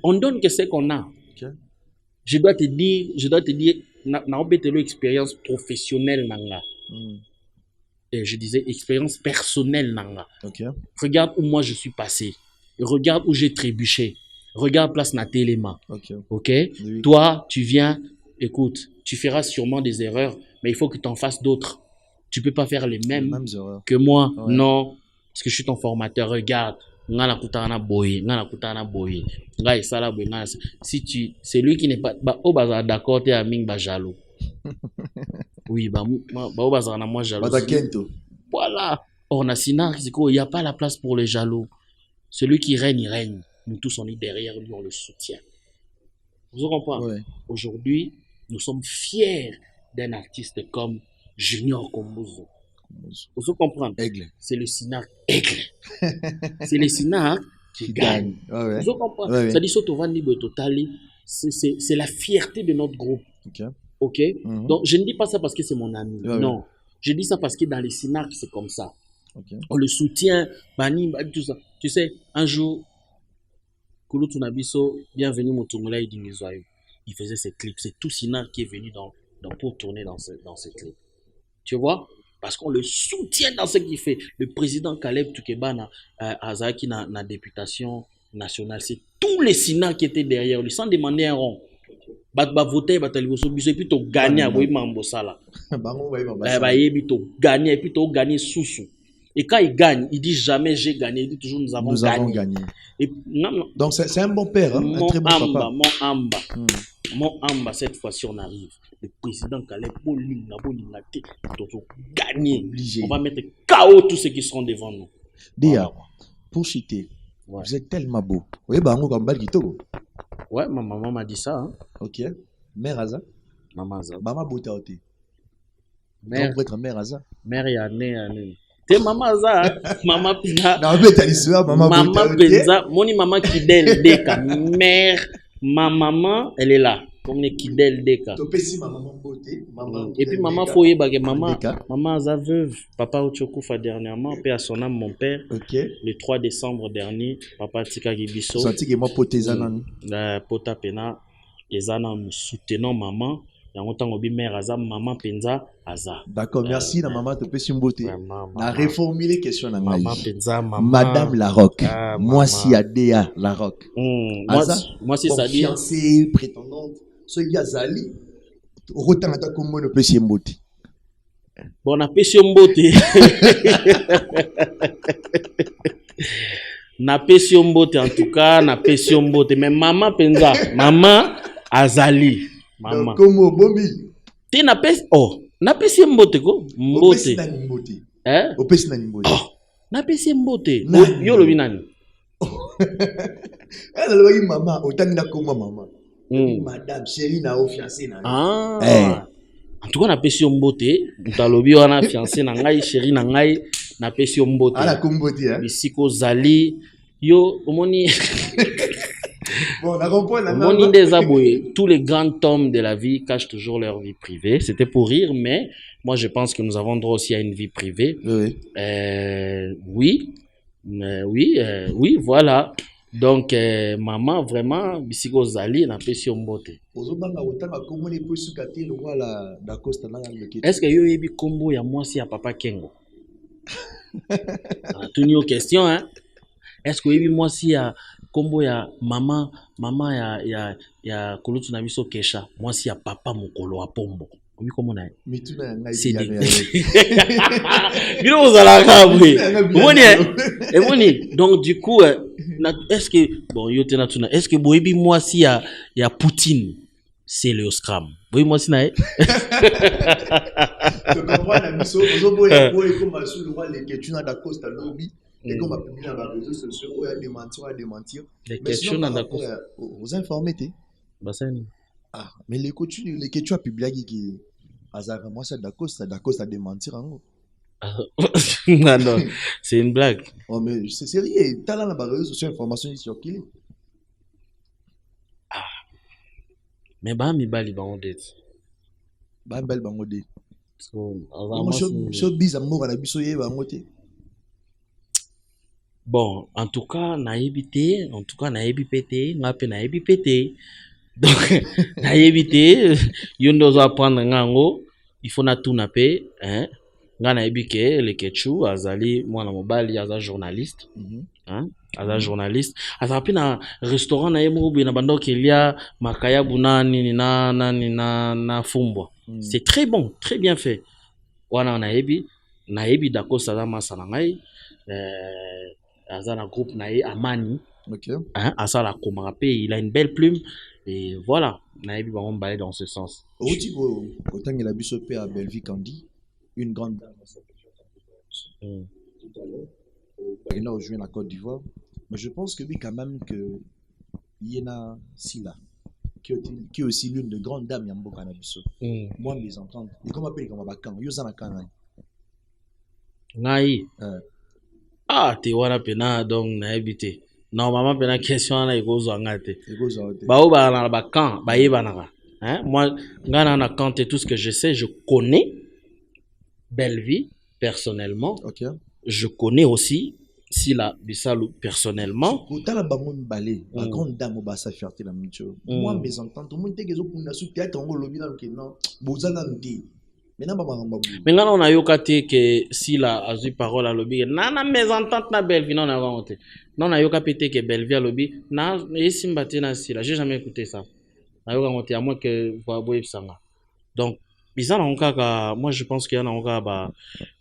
on donne que c'est qu'on a. OK. Je dois te dire na obetelo expérience professionnelle nanga. Et je disais expérience personnelle nanga. OK. Regarde où moi je suis passé. Regarde où j'ai trébuché. Regarde place na téléma. OK. OK. Oui. Toi, tu viens, écoute, tu feras sûrement des erreurs. Mais il faut que tu en fasses d'autres. Tu peux pas faire les mêmes que moi. Ouais. Non. Parce que je suis ton formateur. Regarde. Si tu, c'est lui qui n'est pas, d'accord, t'es aming bajalo. Oui, moi jaloux. Voilà. On a Sinar, il n'y a pas la place pour les jaloux. Celui qui règne, il règne. Nous tous, on est derrière lui, on le soutient. Vous comprenez? Ouais. Aujourd'hui, nous sommes fiers d'un artiste comme Junior Kombuzo. Vous comprenez? Aigle. C'est le Sinar Aigle. C'est le Sinar qui gagne. Ouais. Vous comprenez? Ça dit c'est la fierté de notre groupe. OK? Donc, je ne dis pas ça parce que c'est mon ami. Non. Je dis ça parce que dans les Sinar, c'est comme ça. On le soutient. Tout ça. Tu sais, un jour, Kulu Tunabiso, bienvenue Moutoumula Idingizoayo. Il faisait ses clips. C'est tout Sinar qui est venu pour tourner dans ce clip. Tu vois? Parce qu'on le soutient dans ce qu'il fait. Le président Caleb Toukeba Azaki na députation nationale. C'est tous les Sinar qui étaient derrière lui, sans demander un rond. Batba voter, et puis tu gagnes à Mambossala. Et puis tu gagnes sous. Et quand il gagne, il dit jamais j'ai gagné. Il dit toujours nous avons gagné. Et, donc c'est un bon père, hein? Un très bon papa. Mon amba, cette fois-ci on arrive. Le président Caleb gagné. On va mettre KO tous ceux qui seront devant nous. Dia, pour chuter, vous êtes tellement beau. Oui, ouais, ma maman m'a dit ça. Hein. OK. Mère Aza? Maman Aza. Maman Boutaoté. Mère. Donc, vous êtes mère Aza? Mère Yané. T'es maman Aza. Maman Pina. Non, mais t'as l'histoire, maman Boutaoté. Maman Penza. Moni maman Kidel Deka. Mère. Ma maman, elle est là. Comme les Kidel Deka. Et puis maman Foye Bagé. Maman Aza veuve. Papa Ochokoufa dernièrement. Paix à son âme, mon père. OK. Le 3 décembre dernier. Papa Tika Gibiso. Senti que moi potézanan. La pota pena. Ezana nous soutenons maman. Il y a longtemps que mère Aza, maman Penza Aza. D'accord, merci na maman te pesi mbote. Na reformuler question na maman Penza, maman. Madame Larocque. Moi si Adéa Larocque. Moi si ça dit. Fiancée, prétendante. Ce Yazali. Autant ata comme moi ne pesi mbote. Bon, na pesi mbote. Na pesi mbote en tout cas, na pesi mbote. Mais maman Penza, maman Azali. Maman. Como bombi. Te na pesi oh, na pesi mbote ko? Mbote. Hein? Opesi na mbote. Na pesi mbote. Nani? Yo lobi nani? Elle a dit maman, autant na como maman. Madame chérie na o fiancé na. Ah. En tout cas na pesi mbote, mutalobi wana fiancé na ngai, chérie na ngai, na pesi mbote. Ala kombote hein. Bisiko zali yo omoni Bon, on a compris la omoni des aboyés. Tous les grands hommes de la vie cachent toujours leur vie privée. C'était pour rire, mais moi je pense que nous avons droit aussi à une vie privée. Oui. Oui, voilà. Donc maman vraiment bisiko zali na pesi mbote. Ozobanga otanga komoni po sukati le wala da costa na ngeke. Est-ce que yo yebi kombo ya mwasi ya papa Kengo? Tout une question hein. Est-ce que yebi mwasi ya kombo ya maman ya kulutu na biso Kesha, mwasi ya papa mokolo wa pombo. Obi komo na. Mituna ya ngai. C'est Bino ozala kabwe. Omoni donc du coup est-ce que bon yo tena tuna est-ce que boyebi mwasi ya Poutine c'est le scram. Boyebi mwasi na e. Tu comprends la mission ozoboya boye comme sur le roi les ketuna da costa lobby. Et comme on a publié dans les réseaux sociaux, on a démentir. Les questions dans la course. Vous informez, ah, mais les questions publiées qui moi c'est d'accord à démentir en gros. Non, c'est une blague. Oh mais c'est sérieux, t'as là dans les réseaux sociaux information sur qui. Ah. Mais bah mi bali ba ondet. Ba bel bango de. So, so bizarre na biso ye bango te. Bon, en tout cas, naïbi pété, ngape naïbi pété. Donc, naïbi té, yondo zo apprendre ngango, il faut na tout nape, hein. Nga naïbi ke, le kechu, azali, mwana mobali, aza journaliste, hein. Aza journaliste. Azapi na restaurant na yemo bi na bando kelia, makaya bunani, na fumbwa. C'est très bon, très bien fait. Wana naïbi dako sada masana ngai, Azana groupe nae Amani. OK. Hein, Asala Komarapé, il a une belle plume et voilà, naebi ba on balait dans ce sens. Autant il a bu ce père à Belleville Candy, une grande dame tout à l'heure. Il a rejoint la Côte d'Ivoire, mais je pense que oui quand même que Yena Sila qui est aussi l'une des grandes dames Yambo Canabiso. Moi mes entendre. Et comment appelle comme Bakan, Yozana Kanai. Nai. Ah, te wana pena donc na habité. Normalement pena question na ikozo ngate. Ba oba na ba kan, ba yeba na. Hein? Moi ngana na quand et tout ce que je sais, je connais Belleville personnellement. OK. Je connais aussi Sila Bissalu personnellement. Kotala bango mbalé, la grande dame ba sa fierté la mutuo. Moi mes entendre tout le monde te kezo kunda su théâtre ngo lobi na ke non, bozana ndi. Maintenant, on a eu que si la a eu parole à lobby, nana mésentente na Belleville, non, on a eu que Belleville à lobby, na esimbati na sila, j'ai jamais écouté ça. Na eu à moins que voix sanga. Donc, bizarre encore, moi je pense qu'il y en a encore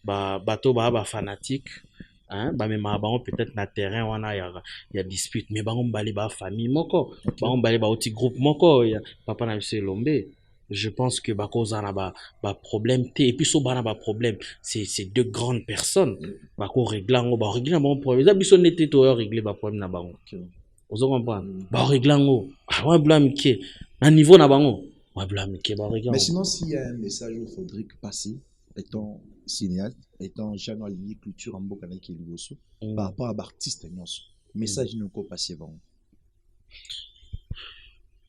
bateau fanatique, hein, même peut-être na terrain on a il y a dispute, mais on bali ba famille moko, on bali ba petit groupe moko, papa na eu lombe. Je pense que cause na ba problème et puis so bana ba problème c'est deux grandes personnes régler bon problème ça biso nete to régler ba problème na bango ozo comprendre ba régler ngo wa blâme ke na niveau na bango wa blâme ke ba régler. Mais sinon s'il y a un message où faudrait passer étant cinéaste étant jeune en ligne culture en boka na ki liboso par rapport à artiste nyonso message nous ko passer bon.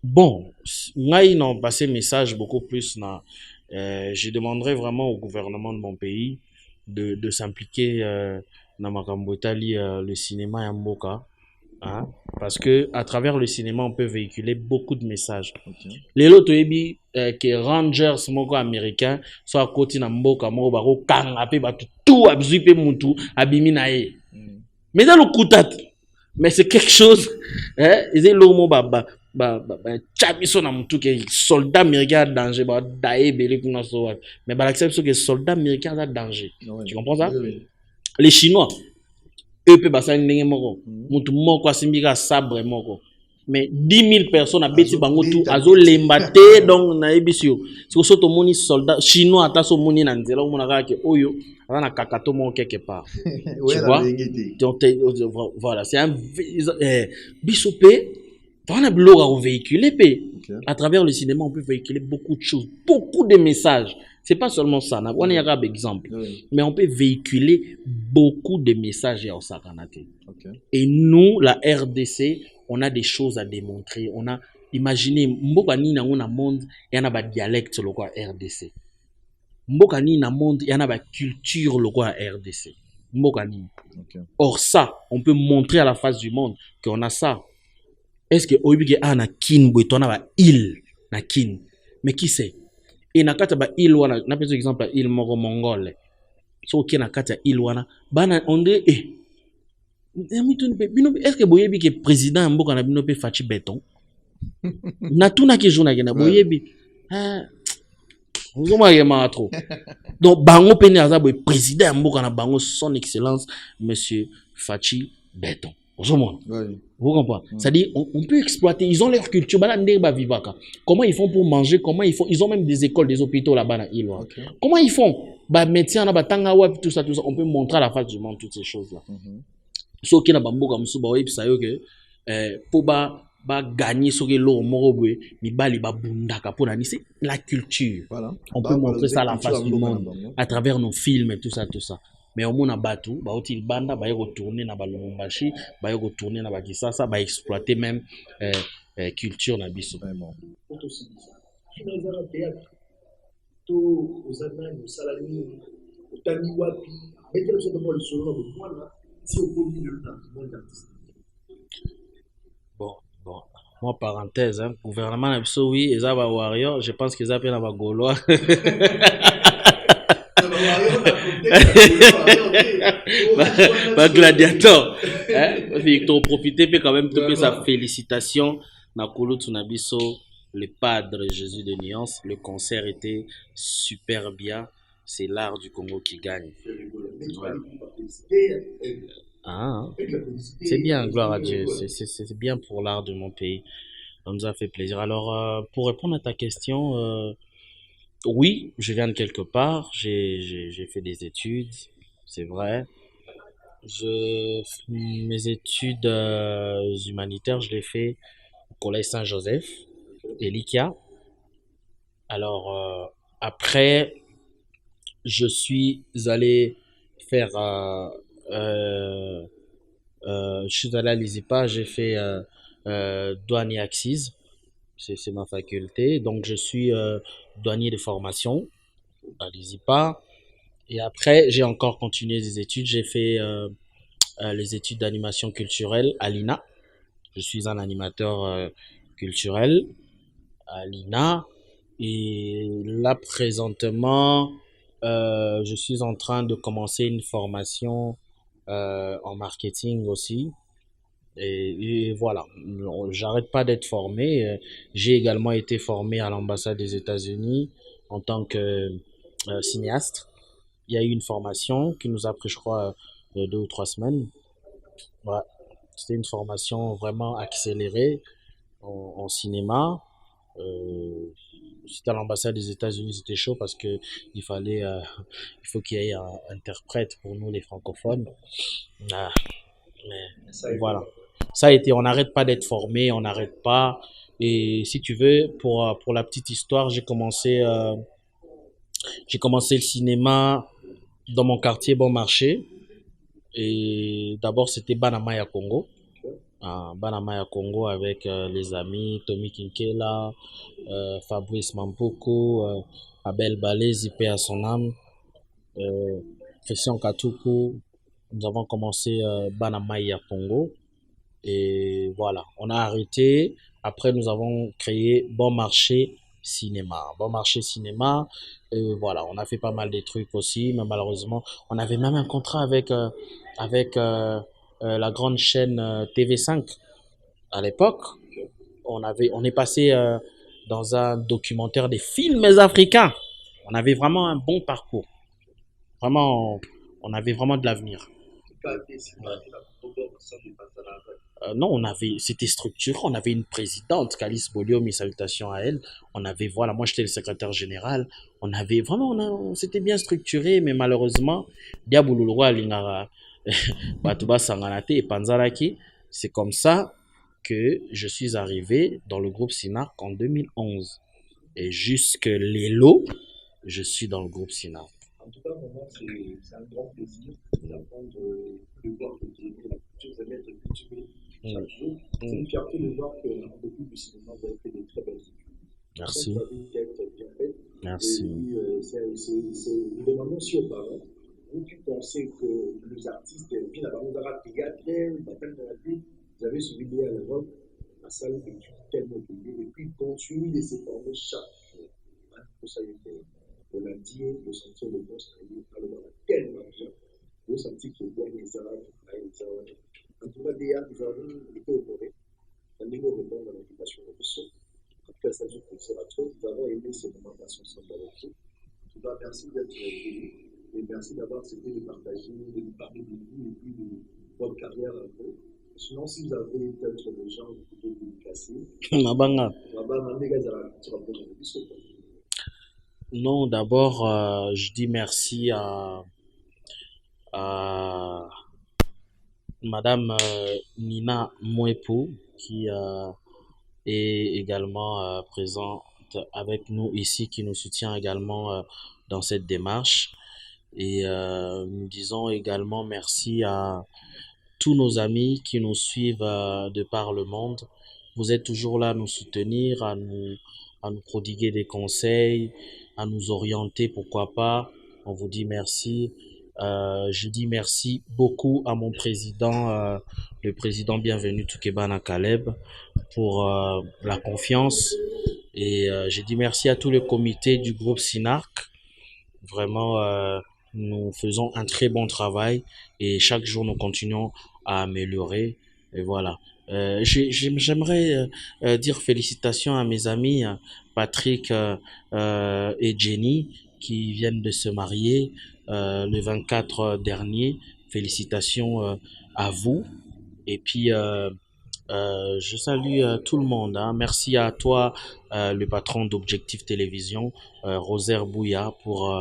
Bon, ngai non passé message beaucoup plus na je demanderais vraiment au gouvernement de mon pays de s'impliquer na makambo etali le cinéma ya mboka, hein, parce que à travers le cinéma on peut véhiculer beaucoup de messages. Lelo toyebi que Rangers moko américain soit côté na mboka moko bako kanga pe batu tout abzu pe mutu abimi na ye. Mais dans le kutat, mais c'est quelque chose hein, ils lo mo baba chabiso na mutu ke soldat américain danger ba dae belé kuna so mais ba l'accepte que soldat américain a danger. Tu comprends ça? Les Chinois eux pe basa ndenge moko mutu moko asimbika sabre moko mais 10 000 personnes à Beti Bango tout, à azo lembate, donc na ebisio. Si vous soto moni soldat chinois, ataso moni na nzela, on a que oyo, on a kakato mon quelque part. Tu vois? Donc, voilà, c'est un bisopé, on a bloc à véhiculer, à travers le cinéma, on peut véhiculer beaucoup de choses, beaucoup de messages. C'est pas seulement ça, on a un exemple, mais on peut véhiculer beaucoup de messages au Sakanate. Et nous, la RDC, on a des choses à démontrer. On a, imaginez, mboka ni na ngona monde, il y en a ba dialecte le quoi RDC. Mboka ni na monde, il y en a ba culture le quoi RDC. Mboka ni. Or ça, on peut montrer à la face du monde qu'on a ça. Est-ce que oibike a na kin boitona ba île na kin? Mais qui c'est? Et na kata ba île wana, na par exemple île moko mongole. So ki na kata île wana, bana onde est-ce que boyebi que président mboka na bino pe Fachi Béton? Na tuna ki jona ke na boyebi. Vous m'avez trop. Donc bango pene aza boy président mboka na bango son excellence monsieur Fachi Béton. Vous comprenez? C'est-à-dire, on peut exploiter, ils ont leur culture. Comment ils font pour manger? Comment ils font? Ils ont même des écoles, des hôpitaux là-bas. Comment ils font? Médecin, tout ça, tout ça. On peut montrer à la face du monde toutes ces choses-là. Ce qui est pour gagner ce que l'eau morobwe, c'est la culture. On peut montrer ça à la face du monde à travers nos films et tout ça, tout ça. Mais au monde batu, ba otil banda, ba retourner na ba Lubumbashi, ba retourner na ba Kisasa, ba exploiter même culture na biso. Vraiment. Bon. Moi, parenthèse, hein, gouvernement na biso, oui, ils ont warrior, je pense qu'ils ont appelé na ba Gaulois. Gladiateur, il t'ont profité puis quand même te sa félicitation na Kolo Tunabiso, le padre Jésus de Nuance. Le concert était super bien. C'est l'art du Congo qui gagne. C'est bien, gloire à Dieu. C'est bien pour l'art de mon pays. Ça nous a fait plaisir. Alors, pour répondre à ta question, oui, je viens de quelque part. J'ai fait des études, c'est vrai. Mes études humanitaires, je les fais au Collège Saint-Joseph, Elikia. Alors, après, je suis allé faire... je suis allé à l'ISIPA, j'ai fait douane et axes. C'est ma faculté. Donc, je suis douanier de formation à l'ISIPA. Et après, j'ai encore continué des études. J'ai fait les études d'animation culturelle à l'INA. Je suis un animateur culturel à l'INA. Et là, présentement, je suis en train de commencer une formation en marketing aussi. Et voilà, j'arrête pas d'être formé. J'ai également été formé à l'ambassade des États-Unis en tant que cinéaste. Il y a eu une formation qui nous a pris, je crois, 2 ou 3 semaines. Ouais. C'était une formation vraiment accélérée en cinéma. C'était à l'ambassade des États-Unis, c'était chaud parce que il faut qu'il y ait un interprète pour nous les francophones. Mais voilà. Ça a été, on n'arrête pas d'être formé, on n'arrête pas. Et si tu veux, pour la petite histoire, j'ai commencé le cinéma dans mon quartier Bon Marché. Et d'abord, c'était Banamaya Congo. Banamaya Congo avec les amis Tommy Kinkela, Fabrice Mampoko, Abel Balez, IP à son âme, Christian Katuku. Nous avons commencé Banamaya Congo. Et voilà, on a arrêté. Après, nous avons créé Bon Marché Cinéma. Bon Marché Cinéma, voilà, on a fait pas mal de trucs aussi, mais malheureusement, on avait même un contrat avec la grande chaîne TV5 à l'époque. On est passé dans un documentaire des films africains. On avait vraiment un bon parcours. Vraiment, on avait vraiment de l'avenir. Non, c'était structuré. On avait une présidente, Calice Bolio, mes salutations à elle. On avait, voilà, moi j'étais le secrétaire général. On avait vraiment, on s'était bien structuré, mais malheureusement, Diaboulouloua, Lingara, Batuba Sanganate et Panzaraki, c'est comme ça que je suis arrivé dans le groupe Sinarc en 2011. Et jusque l'élo, je suis dans le groupe Sinarc. En tout cas, pour moi, c'est un grand plaisir d'apprendre de voir que tu es la culture, de mettre culturée chaque jour. C'est une fierté de voir qu'en début du cinéma, vous avez fait des très belles études. Merci. Vous avez une tête bien faite. Merci. Et puis, nous demandons aussi aux parents, vous qui pensez que les artistes, puis la bande d'art théâtre, vous avez suivi à l'Europe, la salle d'études tellement payée, et puis continuez de se former chaque jour. Pour ça, on a dit, le sentir le bon travail, alors tellement bien, le sentir que le bon est en tout cas, déjà, nous avons été honorés, un niveau répondre à l'invitation de Rousseau. En tout cas, ça nous conservateur, nous avons aimé ces moments ensemble avec vous. En tout cas, merci d'être venu et merci d'avoir accepté de partager, de nous parler de vous et puis de votre carrière un peu. Sinon, si vous avez peut-être des gens qui peuvent vous casser, non, d'abord, je dis merci à Madame Nina Mouepou qui est également présente avec nous ici, qui nous soutient également dans cette démarche. Et nous disons également merci à tous nos amis qui nous suivent de par le monde. Vous êtes toujours là à nous soutenir, à nous prodiguer des conseils, à nous orienter, pourquoi pas. On vous dit merci. Je dis merci beaucoup à mon président, le président bienvenu Toukebana Caleb, pour la confiance. Et je dis merci à tout le comité du groupe Sinarc. Vraiment, nous faisons un très bon travail et chaque jour nous continuons à améliorer. Et voilà. J'aimerais dire félicitations à mes amis Patrick et Jenny qui viennent de se marier le 24 dernier. Félicitations à vous. Et puis, je salue tout le monde. Hein. Merci à toi, le patron d'Objectif Télévision, Rosaire Bouya, pour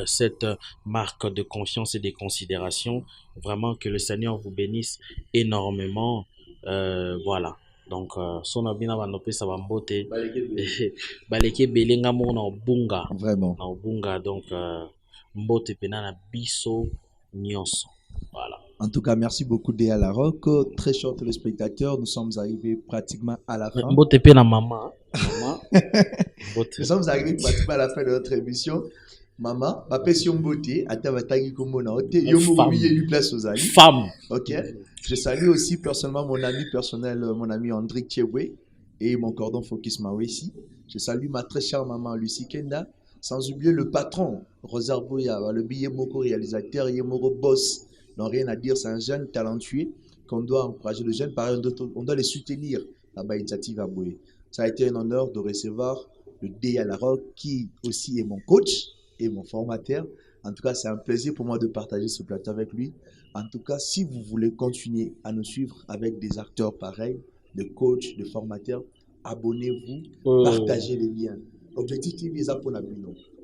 cette marque de confiance et de considération. Vraiment que le Seigneur vous bénisse énormément. Voilà. Donc, sonabina vanope ça va mbote. Baleke belenga mo na obunga. Vraiment. Na obunga. Donc, mbote pena na biso nyonso. Voilà. En tout cas, merci beaucoup Déa Larocque. Très chers téléspectateurs, nous sommes arrivés pratiquement à la fin. Mbote pena maman. Nous sommes arrivés pratiquement à la fin de notre émission. Maman, ma passion beauté, femme. Ok. Je salue aussi personnellement mon ami personnel, mon ami André Tchebwe et mon cordon Focus Mawesi. Je salue ma très chère maman Lucie Kenda, sans oublier le patron Rosaire Bouya, le billet Moko réalisateur, Yemoro boss. Non, rien à dire, c'est un jeune talentueux qu'on doit encourager. Le jeune, pareil, on doit les soutenir là-bas, initiative à Boué. Ça a été un honneur de recevoir le Déa Larocque qui aussi est mon coach et mon formateur. En tout cas, c'est un plaisir pour moi de partager ce plateau avec lui. En tout cas, si vous voulez continuer à nous suivre avec des acteurs pareils, de coachs, de formateurs, abonnez-vous, partagez les liens. Objectif TV, c'est pour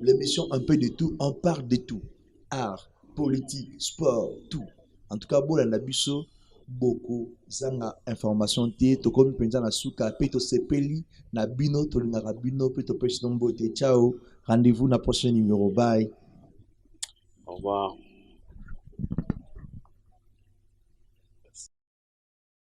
l'émission un peu de tout, on parle de tout. Art, politique, sport, tout. En tout cas, bon, Nabiso, beaucoup, zanga information té, to comme penza na suka, peto sepeli, na bino, to lingara bino, peto pesi nombo té. Ciao, rendez-vous na prochain numéro. Bye. Au revoir.